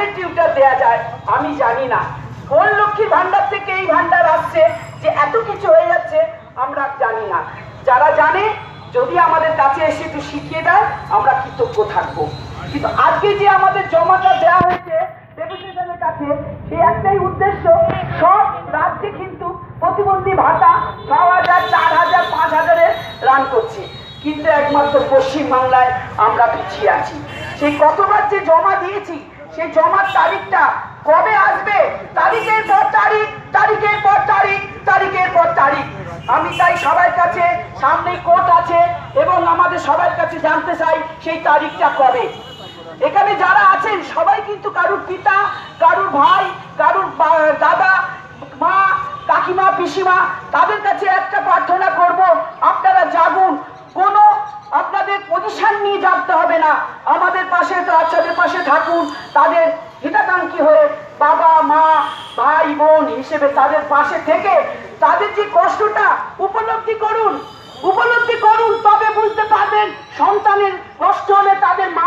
Private tutor দেওয়া যায় আমি জানি না। কোন লক্ষ্মীর ভান্ডার থেকে এই ভান্ডার আসছে যে এত কিছু হয়ে যাচ্ছে আমরা জানি না। যারা জানে যদি আমাদের কাছে এসে একটু শিখিয়ে দেয় আমরা কৃতজ্ঞ থাকবো। কিন্তু আজকে যে আমাদের জমাটা দেওয়া হয়েছে ডেপুটেশনের কাছে, সেই একটাই উদ্দেশ্য, সব রাজ্যে কিন্তু প্রতিবন্ধী ভাতা ৬,০০০, ৪,০০০, ৫,০০০ রান করছে, কিন্তু একমাত্র পশ্চিমবাংলায় আমরা পিছিয়ে আছি। সেই কতবার যে জমা দিয়েছি, সেই জমার তারিখটা কবে আসবে? তারিখের পর তারিখ, তারিখের পর তারিখ, তারিখের পর তারিখ। আমি তাই সবার কাছে, সামনে কোর্ট আছে এবং আমাদের সবার কাছে জানতে চাই সেই তারিখটা কবে। এখানে যারা আছেন সবাই কিন্তু কারুর পিতা, কারুর ভাই, কারুর দাদা, মা, কাকিমা, পিসিমা, তাদের কাছে একটা প্রার্থনা করব, আপনারা জাগুন। কোনো আপনাদের পজিশন নিয়ে জানতে হবে না, আমাদের পাশে, বাচ্চাদের পাশে থাকুন, তাদের হিতাকাঙ্ক্ষী হয়ে বাবা, মা, ভাই, বোন হিসেবে তাদের পাশে থেকে তাদের যে কষ্টটা উপলব্ধি করুন, তবে বুঝতে পারবেন সন্তানের কষ্ট হলে তাদের মা